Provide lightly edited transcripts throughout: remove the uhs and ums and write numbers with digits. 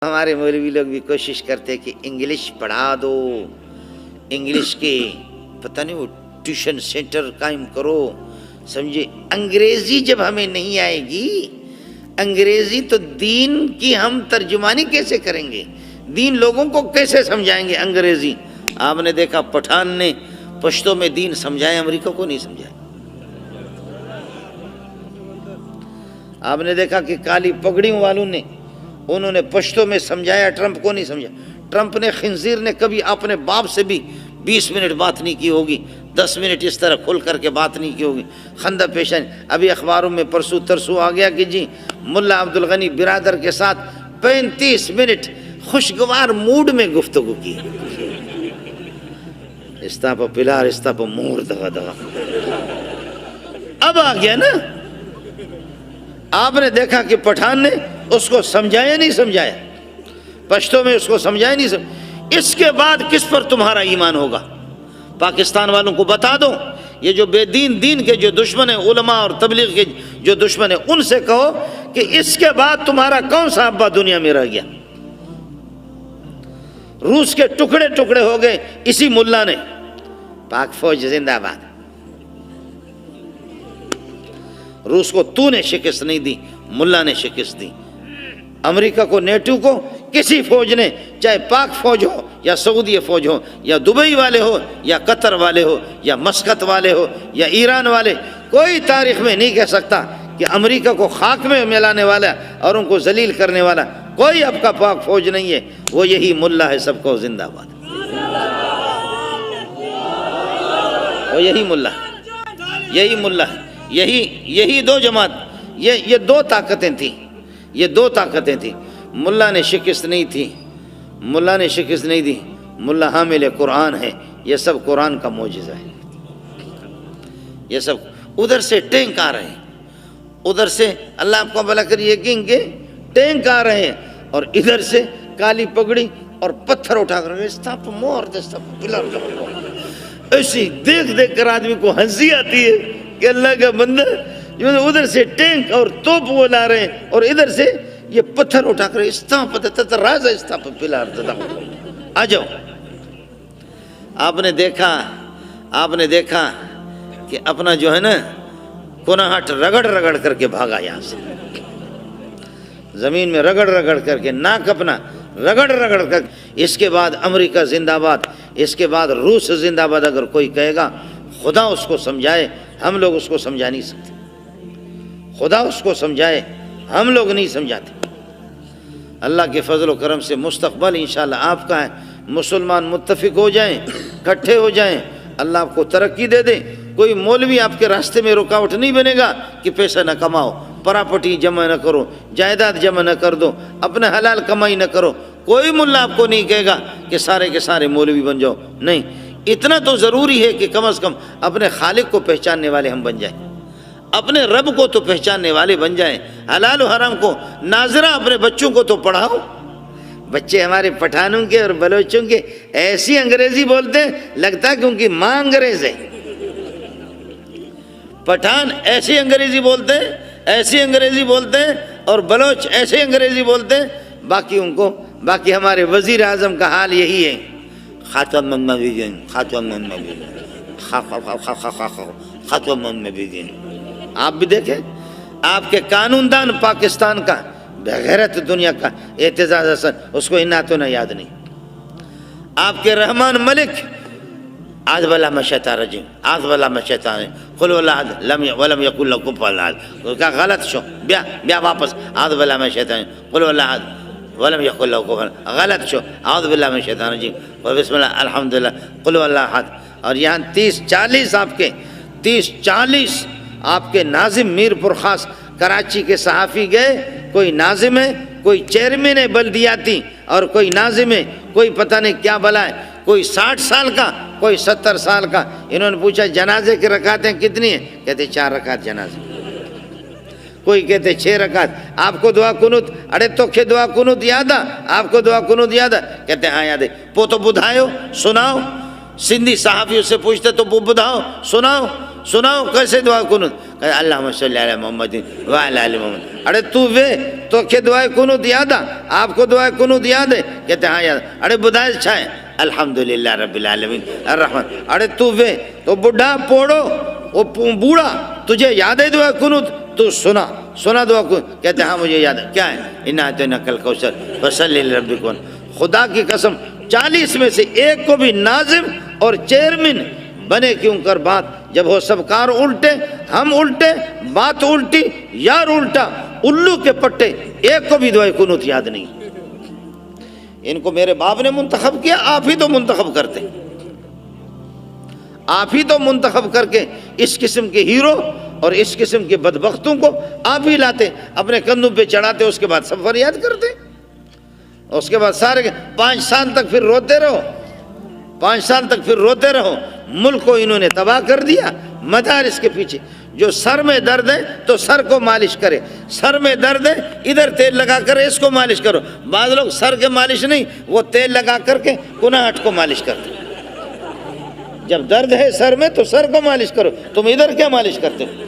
ہمارے مولوی لوگ بھی کوشش کرتے کہ انگلش پڑھا دو، انگلش کے پتہ نہیں وہ ٹیوشن سینٹر قائم کرو، سمجھے۔ انگریزی جب ہمیں نہیں آئے گی، انگریزی تو دین کی ہم ترجمانی کیسے کریں گے، دین لوگوں کو کیسے سمجھائیں گے انگریزی۔ آپ نے دیکھا پٹھان نے پشتو میں دین سمجھائے، امریکہ کو نہیں سمجھائے۔ آپ نے دیکھا کہ کالی پگڑیوں والوں نے انہوں نے پشتو میں سمجھایا، ٹرمپ کو نہیں سمجھا۔ ٹرمپ نے خنزیر نے کبھی اپنے باپ سے بھی 20 منٹ بات نہیں کی ہوگی، 10 منٹ اس طرح کھل کر کے بات نہیں کی ہوگی، خندہ پیشانی۔ ابھی اخباروں میں پرسوں ترسوں آ گیا کہ جی ملا عبدالغنی برادر کے ساتھ 35 منٹ خوشگوار موڈ میں گفتگو کی، استاپ پلار استاپ مور دغا دغا۔ اب آ گیا نا، آپ نے دیکھا کہ پٹھان نے اس کو سمجھایا نہیں سمجھایا، پشتو میں اس کو سمجھایا نہیں سمجھایا۔ اس کے بعد کس پر تمہارا ایمان ہوگا؟ پاکستان والوں کو بتا دو، یہ جو بے دین کے جو دشمن ہیں، علماء اور تبلیغ کے جو دشمن ہیں، ان سے کہو کہ اس کے بعد تمہارا کون سا ابا دنیا میں رہ گیا؟ روس کے ٹکڑے ٹکڑے ہو گئے اسی ملا نے۔ پاک فوج زندہ باد۔ روس کو تو نے شکست نہیں دی، ملا نے شکست دی۔ امریکہ کو، نیٹو کو کسی فوج نے، چاہے پاک فوج ہو یا سعودی فوج ہو یا دبئی والے ہو یا قطر والے ہو یا مسقط والے ہو یا ایران والے، کوئی تاریخ میں نہیں کہہ سکتا کہ امریکہ کو خاک میں ملانے والا اور ان کو ذلیل کرنے والا کوئی اب کا پاک فوج نہیں ہے، وہ یہی ملا ہے۔ سب کو زندہ باد، وہ یہی ملا ہے، یہی ملا ہے، یہی دو جماعت، یہ دو طاقتیں تھیں، یہ دو طاقتیں تھیں۔ ملا نے شکست نہیں تھی، ملا نے شکست نہیں دی، ملا حامل قرآن ہے، یہ سب قرآن کا معجزہ ہے۔ یہ سب ادھر سے ٹینک آ رہے ہیں، ادھر سے اللہ آپ کو بھلا کر یقین کہ ٹینک آ رہے ہیں، اور ادھر سے کالی پگڑی اور پتھر اٹھا کر ایسی دیکھ کر آدمی کو ہنسی آتی ہے کہ اللہ کا بندہ جو ادھر سے ٹینک اور توپ وہ لا رہے ہیں اور ادھر سے یہ پتھر اٹھا کر آ جاؤ۔ آپ نے دیکھا کہ اپنا جو ہے نا کناہٹ رگڑ کر کے بھاگا، یہاں سے زمین میں رگڑ کر کے، ناک اپنا رگڑ کر۔ اس کے بعد امریکہ زندہ باد، اس کے بعد روس زندہ باد۔ اگر کوئی کہے گا خدا اس کو سمجھائے، ہم لوگ اس کو سمجھا نہیں سکتے، خدا اس کو سمجھائے، ہم لوگ نہیں سمجھاتے۔ اللہ کے فضل و کرم سے مستقبل انشاءاللہ آپ کا ہے، مسلمان متفق ہو جائیں، اکٹھے ہو جائیں، اللہ آپ کو ترقی دے دے۔ کوئی مولوی آپ کے راستے میں رکاوٹ نہیں بنے گا کہ پیسہ نہ کماؤ، پراپرٹی جمع نہ کرو، جائیداد جمع نہ کر دو، اپنے حلال کمائی نہ کرو۔ کوئی ملا آپ کو نہیں کہے گا کہ سارے کے سارے مولوی بن جاؤ، نہیں۔ اتنا تو ضروری ہے کہ کم از کم اپنے خالق کو پہچاننے والے ہم بن جائیں، اپنے رب کو تو پہچاننے والے بن جائیں، حلال و حرام کو ناظرہ اپنے بچوں کو تو پڑھاؤ۔ بچے ہمارے پٹھانوں کے اور بلوچوں کے ایسی انگریزی بولتے ہیں لگتا ہے کہ ان کی ماں انگریز ہے۔ پٹھان ایسی انگریزی بولتے ہیں اور بلوچ ایسی انگریزی بولتے ہیں، باقی ہمارے وزیر اعظم کا حال یہی ہے، خاتم النبیین، خاتم النبیین، خاتم النبیین۔ آپ بھی دیکھیں، آپ کے قانون دان پاکستان کا بغیرت دنیا کا اعتزاز حسن، اس کو اناتوں نہ یاد نہیں۔ آپ کے رحمان ملک، اعوذ باللہ من الشیطان الرجیم، اعوذ باللہ من الشیطان الرجیم، قل هو اللہ احد ولم یکن له کفوا احد، اس کا غلط شو بیا واپس، اعوذ باللہ من الشیطان الرجیم، قل هو اللہ احد ولم یکن له کفوا احد، غلط شو، اعوذ باللہ من الشیطان الرجیم، بسم اللہ الحمدللہ قل هو اللہ احد۔ اور یہاں 30-40 آپ کے ناظم میر پرخاص کراچی کے صحافی گئے، کوئی ناظم ہے، کوئی چیئرمین ہے بلدیاتی، اور کوئی ناظم ہے، کوئی پتہ نہیں کیا بلا ہے، کوئی 60 سال کا، کوئی 70 سال کا۔ انہوں نے پوچھا جنازے کی رکعتیں کتنی ہیں؟ کہتے 4 رکعت جنازے، کوئی کہتے 6 رکعت۔ آپ کو دعا کنوت، اڑے تو کہ دعا کنوت یاد ہے آپ کو؟ دعا کنوت یاد ہے؟ کہتے ہاں یاد ہے۔ پو تو بدھائیو، سناؤ، سندھی صحافیوں سے پوچھتے تو بدھاؤ، سناؤ کیسے دعا کنوت؟ اللہم صلی علی محمد وعلی آل محمد. ارے تو وے تو کہ دعائے کنوت یاد آ؟ آپ کو دعائے کنوت یاد ہے؟ کہتے ہاں یاد. ارے بدائے چھائیں الحمدللہ رب العالمین الرحمن. ارے تو وے تو بڈھا پوڑو وہ بوڑھا تجھے یاد ہے دعائے کنوت؟ تو سنا دعا کو. کہتے ہاں مجھے یاد ہے. کیا ہے؟ انا اعطیناک الکوثر فصلی لربک وانحر. خدا کی قسم 40 میں سے ایک کو بھی ناظم اور چیئرمین بنے کیوں کر بات، جب ہو سب کار الٹے ہم الٹے بات الٹی یار الٹا الو کے پٹے، ایک کو بھی دعائے کنوت یاد نہیں. ان کو میرے باپ نے منتخب کیا، آپ ہی تو منتخب کرتے، آپ ہی تو منتخب کر کے اس قسم کے ہیرو اور اس قسم کے بدبختوں کو آپ ہی لاتے، اپنے کندھوں پہ چڑھاتے، اس کے بعد سب فریاد کرتے، اس کے بعد سارے 5 سال تک پھر روتے رہو، 5 سال تک پھر روتے رہو. ملک کو انہوں نے تباہ کر دیا مدارس کے پیچھے. جو سر میں درد ہے تو سر کو مالش کرے، سر میں درد ہے ادھر تیل لگا کر اس کو مالش کرو. بعض لوگ سر کے مالش نہیں، وہ تیل لگا کر کے کناہٹ کو مالش کرتے. جب درد ہے سر میں تو سر کو مالش کرو، تم ادھر کیا مالش کرتے ہو؟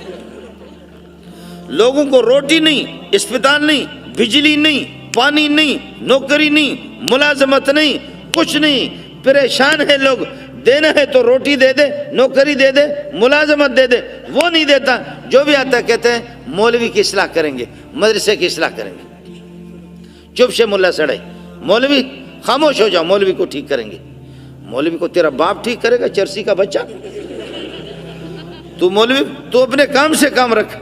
لوگوں کو روٹی نہیں، اسپتال نہیں، بجلی نہیں، پانی نہیں، نوکری نہیں، ملازمت نہیں، کچھ نہیں. پریشان ہے لوگ. دینا ہے تو روٹی دے دے، نوکری دے دے، ملازمت دے دے، وہ نہیں دیتا. جو بھی آتا ہے کہتے ہیں مولوی کی اصلاح کریں گے، مدرسے کی اصلاح کریں گے. چپ سے ملا سڑے، مولوی خاموش ہو جاؤ، مولوی کو ٹھیک کریں گے. مولوی کو تیرا باپ ٹھیک کرے گا، چرسی کا بچہ؟ تو مولوی تو اپنے کام سے کام رکھ.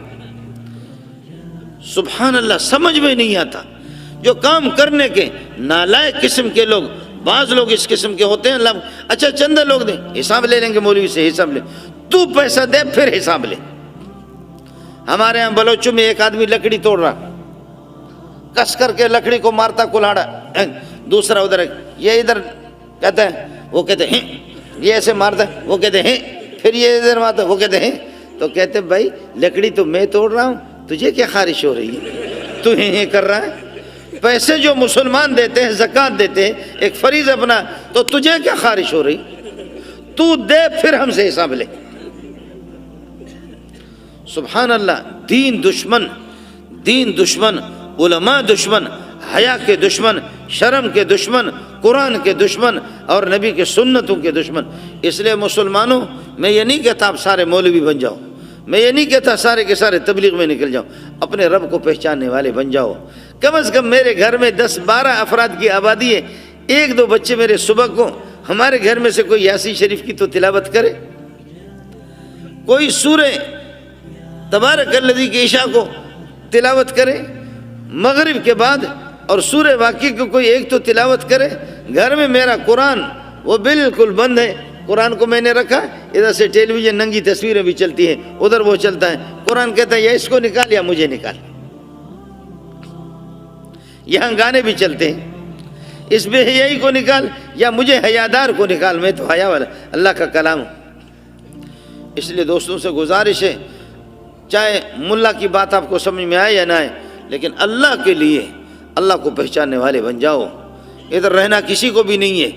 سبحان اللہ، سمجھ میں نہیں آتا. جو کام کرنے کے نالائق قسم کے لوگ، بعض لوگ اس قسم کے ہوتے ہیں. اللہ اچھا چندہ لوگ دیں، حساب لے لیں گے مولوی سے، حساب لے. تو پیسہ دے پھر حساب لے. ہمارے ہاں بلوچوں میں ایک آدمی لکڑی توڑ رہا، کس کر کے لکڑی کو مارتا کلاڑا، دوسرا ادھر یہ ادھر کہتا ہے، وہ کہتے ہیں یہ ایسے مارتا ہے، وہ کہتے ہیں پھر یہ ادھر مارتا ہے، وہ کہتے ہیں. تو کہتے بھائی لکڑی تو میں توڑ رہا ہوں، تجھے کیا خارش ہو رہی ہے؟ تو یہ کر رہا ہے. پیسے جو مسلمان دیتے ہیں، زکوٰۃ دیتے ہیں، ایک فریض اپنا، تو تجھے کیا خارش ہو رہی؟ تو دے پھر ہم سے حساب لے. سبحان اللہ. دین دشمن، علماء دشمن، حیا کے دشمن، شرم کے دشمن، قرآن کے دشمن اور نبی کے سنتوں کے دشمن. اس لیے مسلمانوں، میں یہ نہیں کہتا آپ سارے مولوی بن جاؤ، میں یہ نہیں کہتا سارے کے سارے تبلیغ میں نکل جاؤ. اپنے رب کو پہچاننے والے بن جاؤ. کم از کم میرے گھر میں 10-12 افراد کی آبادی ہے، 1-2 بچے میرے صبح کو ہمارے گھر میں سے کوئی یاسین شریف کی تو تلاوت کرے، کوئی سورہ تبارک الذی کی عشاء کو تلاوت کرے، مغرب کے بعد اور سورہ واقعہ کو کوئی ایک تو تلاوت کرے. گھر میں میرا قرآن وہ بالکل بند ہے. قرآن کو میں نے رکھا، ادھر سے ٹیلی ویژن ننگی تصویریں بھی چلتی ہیں، ادھر وہ چلتا ہے. قرآن کہتا ہے یا اس کو نکال یا مجھے نکال. یہاں گانے بھی چلتے ہیں، اس بے حیائی کو نکال یا مجھے حیادار کو نکال، میں تو حیا والا اللہ کا کلام ہوں. اس لیے دوستوں سے گزارش ہے، چاہے ملا کی بات آپ کو سمجھ میں آئے یا نہ آئے، لیکن اللہ کے لیے اللہ کو پہچاننے والے بن جاؤ. ادھر رہنا کسی کو بھی نہیں ہے.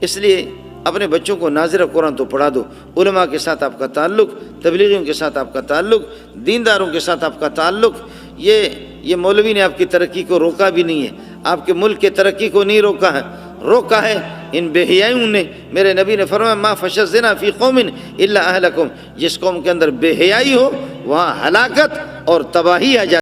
اس لیے اپنے بچوں کو ناظر قرآن تو پڑھا دو. علماء کے ساتھ آپ کا تعلق، تبلیغیوں کے ساتھ آپ کا تعلق، دینداروں کے ساتھ آپ کا تعلق. یہ مولوی نے آپ کی ترقی کو روکا بھی نہیں ہے، آپ کے ملک کے ترقی کو نہیں روکا ہے ان بے حیائیوں نے. میرے نبی نے فرمایا ما فشى الزنا فی قوم الا اہلکم. جس قوم کے اندر بے حیائی ہو وہاں ہلاکت اور تباہی آ جاتی.